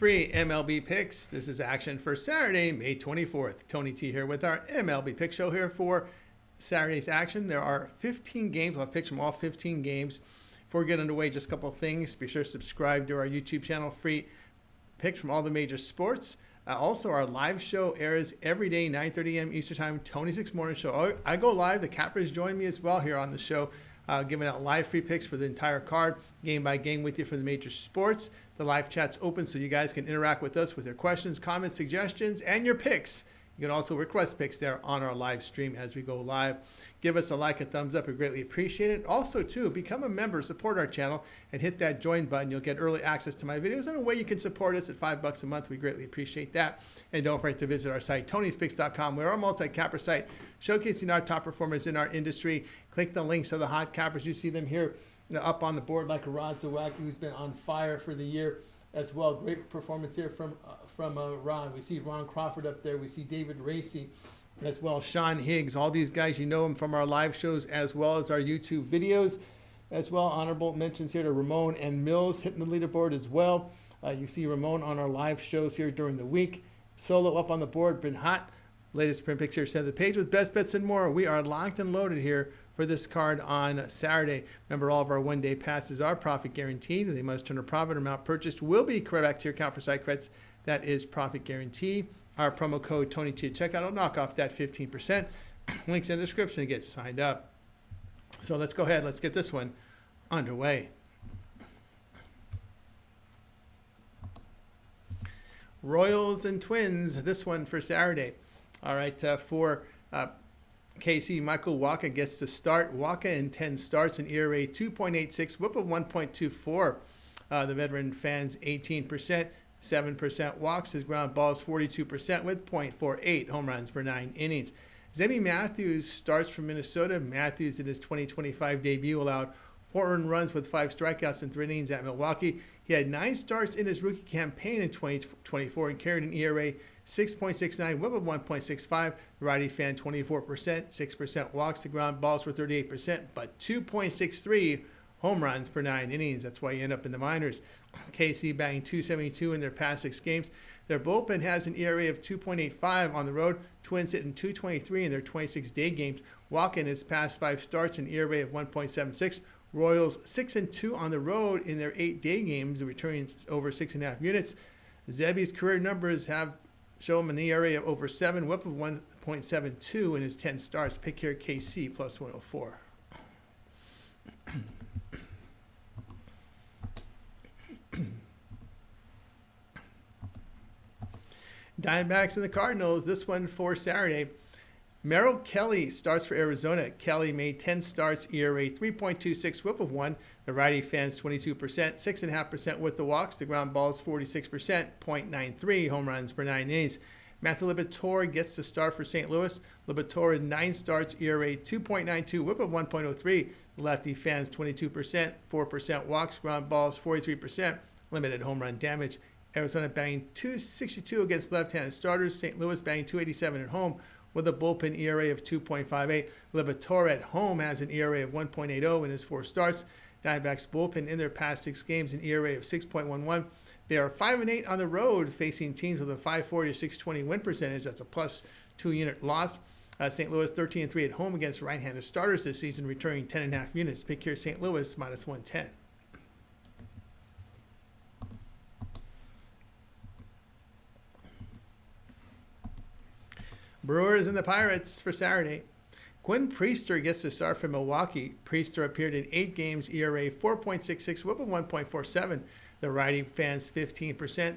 free MLB picks. This is action for Saturday, May 24th. Tony T here with our MLB pick show here for Saturday's action. There are 15 games. I'll pick from all 15 games. Before we get underway, just a couple of things. Be sure to subscribe to our YouTube channel. Free picks from all the major sports. Also, our live show airs every day, 9:30 a.m. Eastern Time, Tony Six Morning Show. I go live. The Cappers join me as well here on the show, giving out live free picks for the entire card, game by game with you for the major sports. The live chat's open so you guys can interact with us with your questions, comments, suggestions, and your picks. You can also request picks there on our live stream as we go live. Give us a like, a thumbs up. We greatly appreciate it. Also, too, become a member, support our channel, and hit that join button. You'll get early access to my videos and a way you can support us at $5 a month. We greatly appreciate that. And don't forget to visit our site, Tony'sPicks.com. We're our multi-capper site showcasing our top performers in our industry. Click the links to the hot cappers. You see them here up on the board like Rod Zawacki, who's been on fire for the year as well. Great performance here from Ron. We see Ron Crawford up there. We see David Racy as well. Sean Higgs. All these guys, you know them from our live shows as well as our YouTube videos as well. Honorable mentions here to Ramon and Mills hitting the leaderboard as well. You see Ramon on our live shows here during the week. Solo up on the board, been hot. Latest print picks here, center of the page with best bets and more. We are locked and loaded here for this card on Saturday. Remember, all of our one-day passes are profit guaranteed. They must turn a profit. Amount purchased will be correct back to your account for site credits. That is profit guarantee. Our promo code TonyT at checkout will knock off that 15%. Links in the description to get signed up. So let's go ahead. Let's get this one underway. Royals and Twins. This one for Saturday. All right, for KC, Michael Wacha gets the start. Wacha in 10 starts, an ERA 2.86, whip of 1.24. The veteran fans 18%, 7% walks. His ground balls 42% with .48 home runs per 9 innings. Zebby Matthews starts from Minnesota. Matthews in his 2025 debut allowed 4 earned runs with 5 strikeouts in 3 innings at Milwaukee. He had 9 starts in his rookie campaign in 2024 and carried an ERA 6.69, whip of 1.65. The righty fan 24%, 6% walks. The ground balls were 38%, but 2.63 home runs per 9 innings. That's why you end up in the minors. KC batting .272 in their past 6 games. Their bullpen has an ERA of 2.85 on the road. Twins hitting .223 in their 26-day games. Wacha in his past 5 starts, an ERA of 1.76. Royals 6-2 on the road in their 8-day games, returning over 6.5 units. Zebby's career numbers have show him an ERA of over 7, whip of 1.72 in his 10 starts. Pick here KC plus 104. Diamondbacks and the Cardinals. This one for Saturday. Merrill Kelly starts for Arizona. Kelly made 10 starts, ERA 3.26, whip of 1. The righty fans 22%, 6.5% with the walks. The ground balls 46%, .93 home runs per 9 innings. Matthew Liberatore gets the start for St. Louis. Liberatore in 9 starts, ERA 2.92, whip of 1.03. The lefty fans 22%, 4% walks. Ground balls 43%, limited home run damage. Arizona batting .262 against left-handed starters. St. Louis batting .287 at home with a bullpen ERA of 2.58. Liberatore at home has an ERA of 1.80 in his 4 starts. Diamondbacks bullpen in their past 6 games, an ERA of 6.11. They are 5-8 on the road, facing teams with a 540 to 620 win percentage. That's a plus 2-unit loss. St. Louis 13-3 at home against right-handed starters this season, returning 10.5 units. Pick here St. Louis minus 110. Brewers and the Pirates for Saturday. Quinn Priester gets the start from Milwaukee. Priester appeared in 8 games, ERA 4.66, whip of 1.47. The righty fans 15%,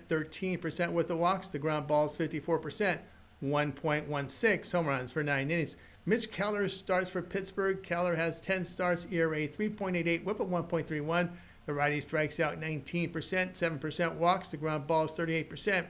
13% with the walks. The ground balls 54%, 1.16 home runs per 9 innings. Mitch Keller starts for Pittsburgh. Keller has 10 starts, ERA 3.88, whip of 1.31. The righty strikes out 19%, 7% walks. The ground balls 38%,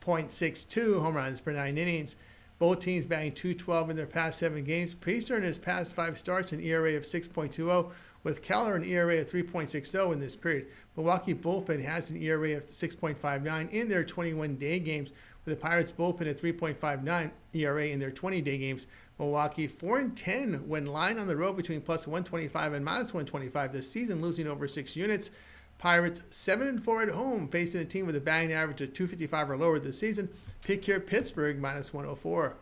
.62 home runs per 9 innings. Both teams batting .212 in their past 7 games. Priester in his past 5 starts, an ERA of 6.20, with Keller an ERA of 3.60 in this period. Milwaukee bullpen has an ERA of 6.59 in their 21-day games, with the Pirates bullpen at 3.59 ERA in their 20-day games. Milwaukee 4-10 when lying on the road between plus 125 and minus 125 this season, losing over 6 units. Pirates 7-4 at home, facing a team with a batting average of 255 or lower this season. Pick here Pittsburgh minus 104.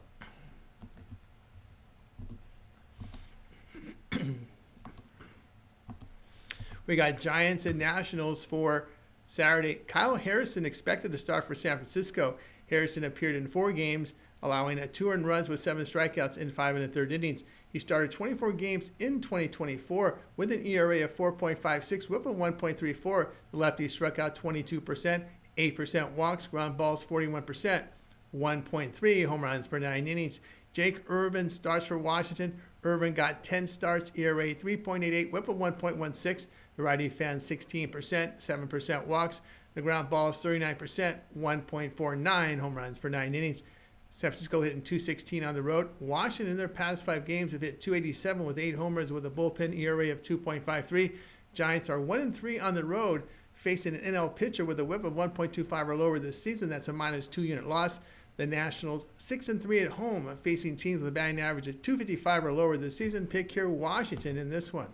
We got Giants and Nationals for Saturday. Kyle Harrison expected to start for San Francisco. Harrison appeared in 4 games, allowing 2 earned runs with 7 strikeouts in 5 1/3 innings. He started 24 games in 2024 with an ERA of 4.56, whip of 1.34. The lefty struck out 22%, 8% walks, ground balls 41%, 1.3 home runs per 9 innings. Jake Irvin starts for Washington. Irvin got 10 starts, ERA 3.88, whip of 1.16. The righty fans 16%, 7% walks. The ground balls 39%, 1.49 home runs per 9 innings. San Francisco hitting 216 on the road. Washington in their past 5 games have hit 287 with 8 homers with a bullpen ERA of 2.53. Giants are 1-3 on the road, facing an NL pitcher with a whip of 1.25 or lower this season. That's a -2 unit loss. The Nationals 6-3 at home, facing teams with a batting average of 255 or lower this season. Pick here Washington in this one.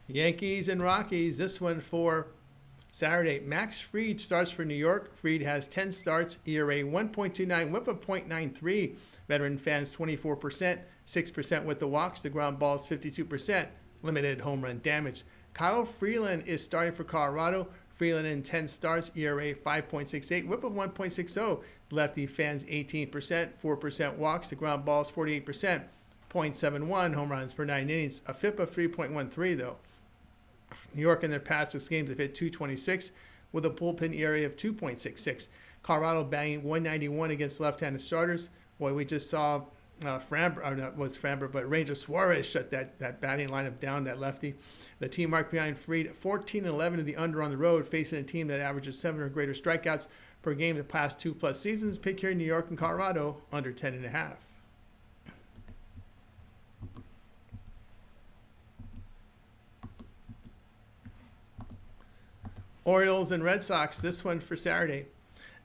Yankees and Rockies, this one for Saturday. Max Fried starts for New York. Fried has 10 starts, ERA 1.29, whip of 0.93. Veteran fans 24%, 6% with the walks. The ground balls 52%, limited home run damage. Kyle Freeland is starting for Colorado. Freeland in 10 starts, ERA 5.68, whip of 1.60. Lefty fans 18%, 4% walks. The ground balls 48%, 0.71 home runs per 9 innings. A FIP of 3.13 though. New York in their past 6 games have hit 226 with a bullpen ERA of 2.66. Colorado batting 191 against left-handed starters. Boy, we just saw Ranger Suarez shut that batting lineup down, that lefty. The team marked behind Fried 14-11 to the under on the road, facing a team that averages 7 or greater strikeouts per game the past 2+ seasons. Pick here New York and Colorado under 10.5. Orioles and Red Sox, this one for Saturday.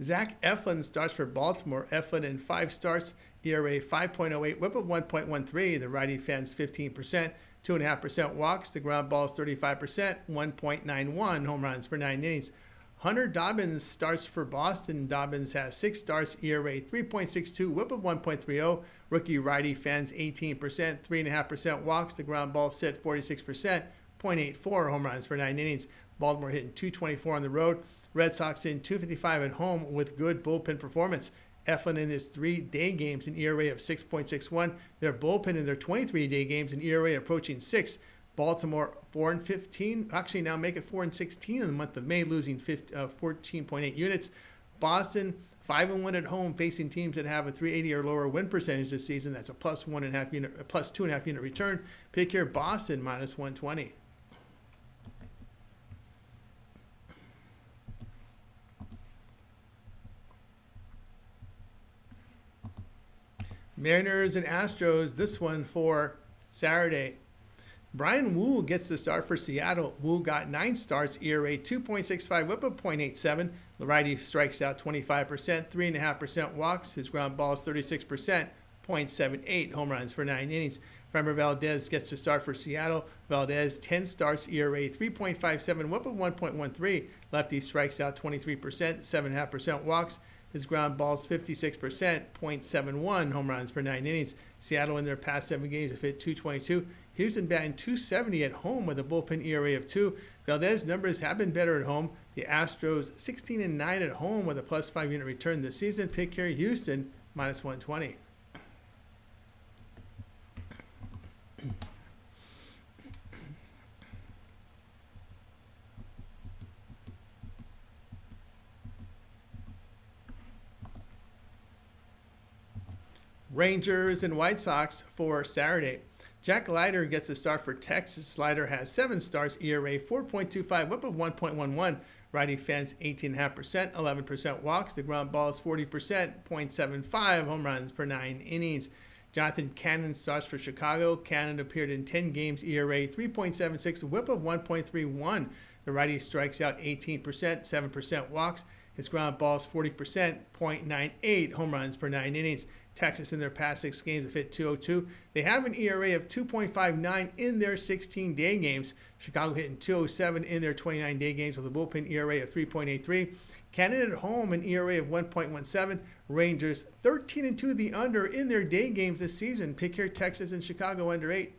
Zach Eflin starts for Baltimore. Eflin in 5 starts, ERA 5.08, whip of 1.13. The righty fans 15%, 2.5% walks. The ground balls 35%, 1.91 home runs per 9 innings. Hunter Dobbins starts for Boston. Dobbins has 6 starts, ERA 3.62, whip of 1.30. Rookie righty fans 18%, 3.5% walks. The ground balls sit 46%, 0.84 home runs per 9 innings. Baltimore hitting 224 on the road. Red Sox in 255 at home with good bullpen performance. Eflin in his 3-day games an ERA of 6.61. Their bullpen in their 23-day games an ERA approaching 6. Baltimore 4-15. Actually now make it 4-16 in the month of May, losing 14.8 units. Boston 5-1 at home, facing teams that have a 380 or lower win percentage this season. That's a +2.5 unit return. Pick here Boston -120. Mariners and Astros, this one for Saturday. Brian Wu gets the start for Seattle. Wu got 9 starts, ERA 2.65, whip of 0.87. The righty strikes out 25%, 3.5% walks. His ground balls 36%, 0.78 home runs for 9 innings. Framber Valdez gets the start for Seattle. Valdez 10 starts, ERA 3.57, whip of 1.13. Lefty strikes out 23%, 7.5% walks. His ground balls 56%, 0.71 home runs per 9 innings. Seattle in their past 7 games have hit 222. Houston batting 270 at home with a bullpen ERA of 2. Valdez numbers have been better at home. The Astros 16-9 at home with a +5 unit return this season. Pick here Houston -120. Rangers and White Sox for Saturday. Jack Leiter gets a start for Texas. Leiter has 7 starts, ERA 4.25, whip of 1.11. Righty fans 18.5%, 11% walks. The ground balls 40%, 0.75 home runs per 9 innings. Jonathan Cannon starts for Chicago. Cannon appeared in 10 games, ERA 3.76, whip of 1.31. The righty strikes out 18%, 7% walks. His ground balls 40%, 0.98 home runs per 9 innings. Texas in their past 6 games have hit 202. They have an ERA of 2.59 in their 16-day games. Chicago hitting 207 in their 29-day games with a bullpen ERA of 3.83. Canada at home, an ERA of 1.17. Rangers 13-2 the under in their day games this season. Pick here Texas and Chicago under 8.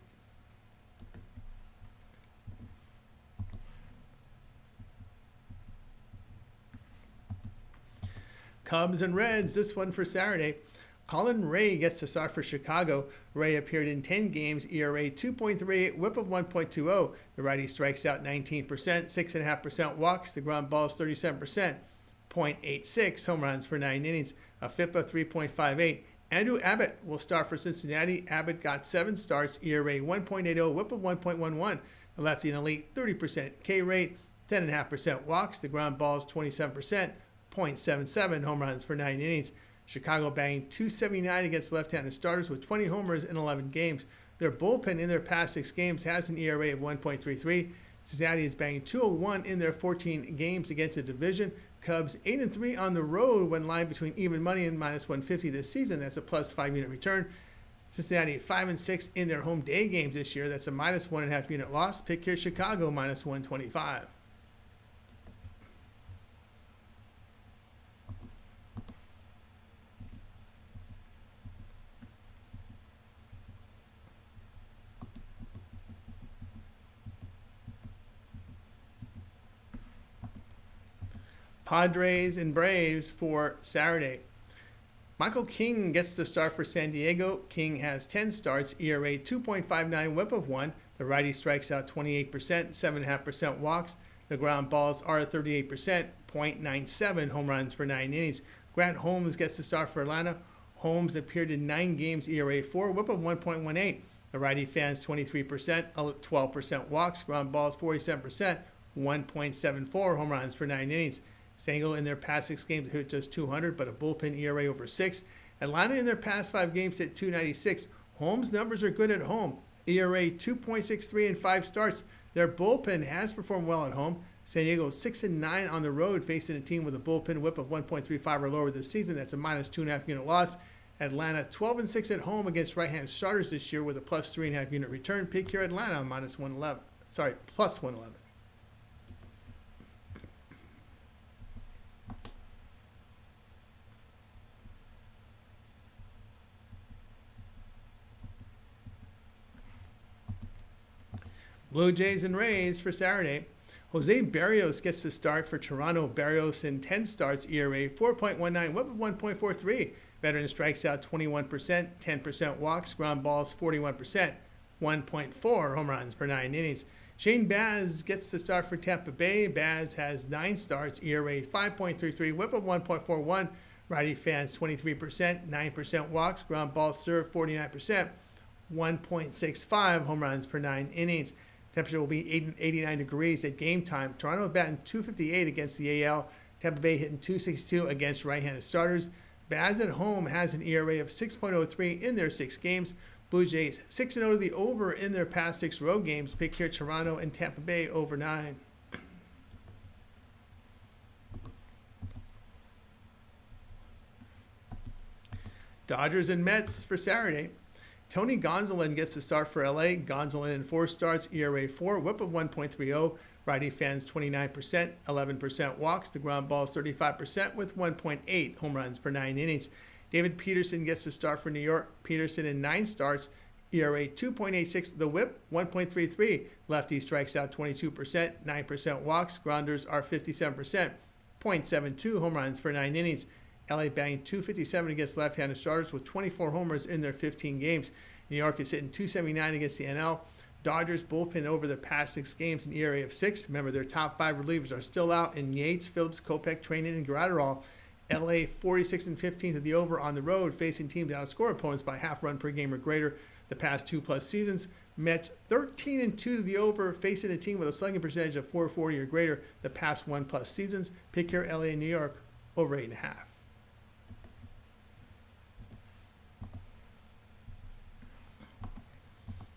Cubs and Reds, this one for Saturday. Colin Ray gets the start for Chicago. Ray appeared in 10 games, ERA 2.38, whip of 1.20. The righty strikes out 19%, 6.5% walks. The ground balls 37%, 0.86 home runs per 9 innings, a FIP of 3.58. Andrew Abbott will start for Cincinnati. Abbott got 7 starts, ERA 1.80, whip of 1.11. The lefty an elite 30% K rate, 10.5% walks. The ground balls 27%, 0.77 home runs per 9 innings. Chicago banged .279 against left-handed starters with 20 homers in 11 games. Their bullpen in their past 6 games has an ERA of 1.33. Cincinnati is banging .201 in their 14 games against the division. Cubs 8-3 on the road when lined between even money and -150 this season. That's a plus 5 unit return. Cincinnati 5-6 in their home day games this year. That's a -1.5 unit loss. Pick here Chicago -125. Padres and Braves for Saturday. Michael King gets the start for San Diego. King has 10 starts, ERA 2.59, whip of 1. The righty strikes out 28%, 7.5% walks. The ground balls are 38%, 0.97 home runs per 9 innings. Grant Holmes gets the start for Atlanta. Holmes appeared in 9 games, ERA 4, whip of 1.18. The righty fans 23%, 12% walks. Ground balls 47%, 1.74 home runs per 9 innings. San Diego in their past 6 games hit just 200, but a bullpen ERA over 6. Atlanta in their past 5 games hit 296. Holmes' numbers are good at home. ERA 2.63 in 5 starts. Their bullpen has performed well at home. San Diego 6-9 on the road, facing a team with a bullpen whip of 1.35 or lower this season. That's a -2.5 unit loss. Atlanta 12-6 at home against right-hand starters this year with a plus 3.5 unit return. Pick here Atlanta -111. Plus 111. Blue Jays and Rays for Saturday. Jose Barrios gets the start for Toronto. Barrios in 10 starts, ERA 4.19, whip of 1.43. Veteran strikes out 21%, 10% walks, ground balls 41%, 1.4 home runs per 9 innings. Shane Baz gets the start for Tampa Bay. Baz has 9 starts, ERA 5.33, whip of 1.41. Righty fans 23%, 9% walks, ground balls served 49%, 1.65 home runs per 9 innings. Temperature will be 89 degrees at game time. Toronto batting .258 against the AL. Tampa Bay hitting .262 against right-handed starters. Baz at home has an ERA of 6.03 in their 6 games. Blue Jays 6-0 to the over in their past 6 road games. Pick here Toronto and Tampa Bay over 9. Dodgers and Mets for Saturday. Tony Gonsolin gets the start for LA. Gonsolin in 4 starts, ERA 4, whip of 1.30. Righty fans 29%, 11% walks. The ground balls 35% with 1.8 home runs per 9 innings. David Peterson gets the start for New York. Peterson in 9 starts, ERA 2.86. The whip 1.33. Lefty strikes out 22%, 9% walks. Grounders are 57%, 0.72 home runs per 9 innings. LA banged .257 against left-handed starters with 24 homers in their 15 games. New York is hitting .279 against the NL. Dodgers bullpen over the past 6 games, an ERA of 6. Remember, their top 5 relievers are still out in Yates, Phillips, Kopech, Treinen, and Gratterall. LA 46-15 to the over on the road, facing teams that outscore opponents by half run per game or greater the past 2+ seasons. Mets 13-2 to the over, facing a team with a slugging percentage of .440 or greater the past 1+ seasons. Pick here LA and New York over 8.5.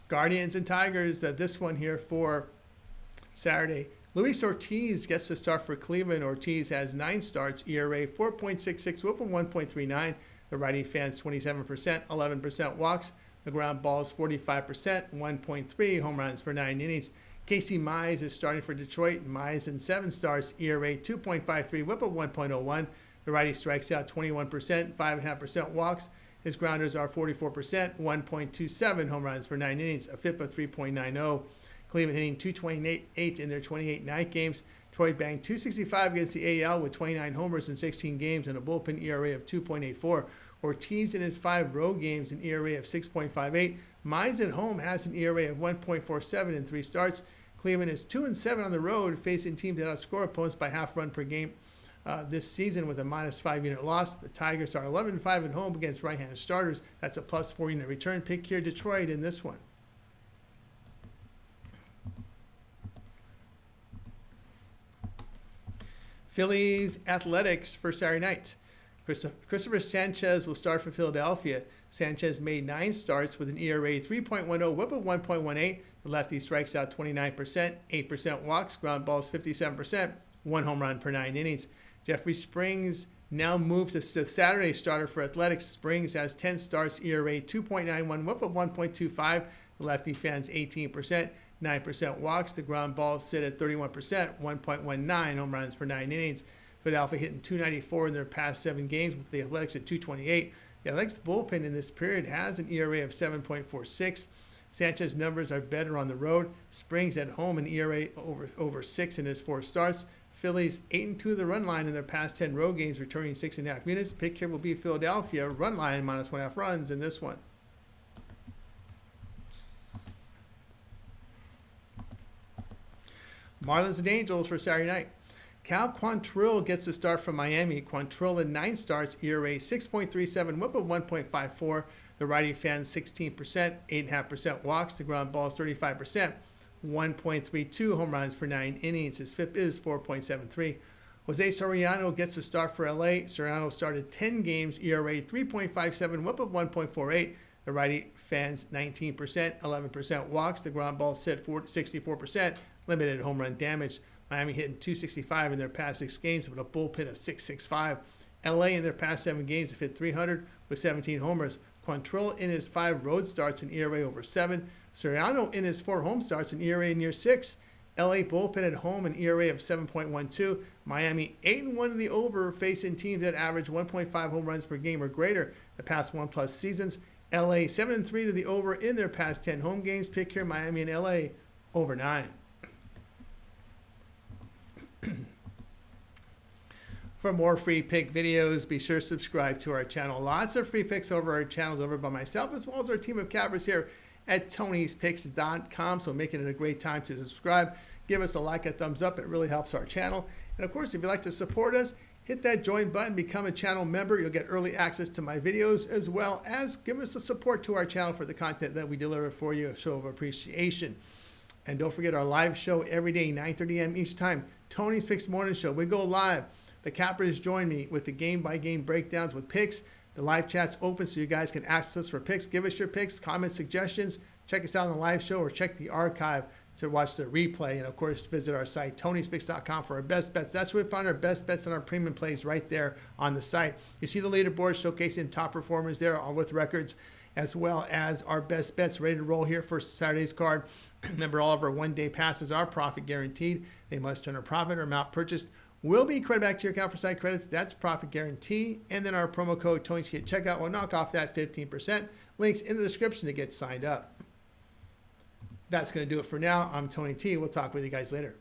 Guardians and Tigers, this one here for Saturday. Luis Ortiz gets the start for Cleveland. Ortiz has 9 starts, ERA 4.66, whip of 1.39. The righty fans 27%, 11% walks. The ground balls 45%, 1.3 home runs per 9 innings. Casey Mize is starting for Detroit. Mize in 7 starts, ERA 2.53, whip of 1.01. The righty strikes out 21%, 5.5% walks. His grounders are 44%, 1.27 home runs per 9 innings, a FIP of 3.90. Cleveland hitting 228 in their 28 night games. Troy banged 265 against the AL with 29 homers in 16 games and a bullpen ERA of 2.84. Ortiz in his 5 road games an ERA of 6.58. Mize at home has an ERA of 1.47 in 3 starts. Cleveland is 2-7 on the road, facing teams that outscore opponents by half run per game this season with a -5 unit loss. The Tigers are 11-5 at home against right-handed starters. That's a +4 unit return. Pick here Detroit in this one. Phillies Athletics for Saturday night. Christopher Sanchez will start for Philadelphia. Sanchez made 9 starts with an ERA 3.10, whip of 1.18. The lefty strikes out 29%, 8% walks, ground balls 57%, 1 home run per 9 innings. Jeffrey Springs now moves to the Saturday starter for Athletics. Springs has 10 starts, ERA 2.91, whip of 1.25. The lefty fans 18%, 9% walks. The ground balls sit at 31%, 1.19 home runs per 9 innings. Philadelphia hitting 294 in their past 7 games with the Athletics at 228. The Athletics bullpen in this period has an ERA of 7.46. Sanchez's numbers are better on the road. Springs at home an ERA over 6 in his 4 starts. Phillies 8-2 the run line in their past 10 road games, returning 6.5 units. Pick here will be Philadelphia run line -1.5 runs in this one. Marlins and Angels for Saturday night. Cal Quantrill gets the start from Miami. Quantrill in 9 starts, ERA 6.37, whip of 1.54. The righty fans 16%, 8.5% walks. The ground balls 35%, 1.32 home runs per 9 innings. His FIP is 4.73. Jose Soriano gets the start for LA. Soriano started 10 games, ERA 3.57, whip of 1.48. The righty fans 19%, 11% walks. The ground balls sit 64%, limited home run damage. Miami hitting 265 in their past 6 games with a bullpen of 665. LA in their past 7 games have hit 300 with 17 homers. Quantrill in his 5 road starts an ERA over 7. Soriano in his 4 home starts an ERA near 6. LA bullpen at home an ERA of 7.12. Miami 8-1 in the over, facing teams that average 1.5 home runs per game or greater the past 1+ seasons. LA 7-3 to the over in their past 10 home games. Pick here Miami and LA over 9. For more free pick videos, be sure to subscribe to our channel. Lots of free picks over our channel delivered by myself as well as our team of cappers here at Tony'sPicks.com. So making it a great time to subscribe. Give us a like, a thumbs up. It really helps our channel. And of course, if you'd like to support us, hit that join button, become a channel member. You'll get early access to my videos as well as give us a support to our channel for the content that we deliver for you, a show of appreciation. And don't forget our live show every day, 9:30 a.m. each time. Tony's Picks Morning Show. We go live. The cappers join me with the game-by-game breakdowns with picks. The live chat's open so you guys can ask us for picks. Give us your picks, comments, suggestions. Check us out on the live show or check the archive to watch the replay. And, of course, visit our site, Tony'sPicks.com, for our best bets. That's where we find our best bets and our premium plays right there on the site. You see the leaderboard showcasing top performers there, all with records, as well as our best bets ready to roll here for Saturday's card. Remember, all of our one-day passes are profit guaranteed. They must turn a profit or amount purchased will be credited back to your account for site credits. That's profit guarantee. And then our promo code TonyT at checkout will knock off that 15%. Links in the description to get signed up. That's going to do it for now. I'm Tony T. We'll talk with you guys later.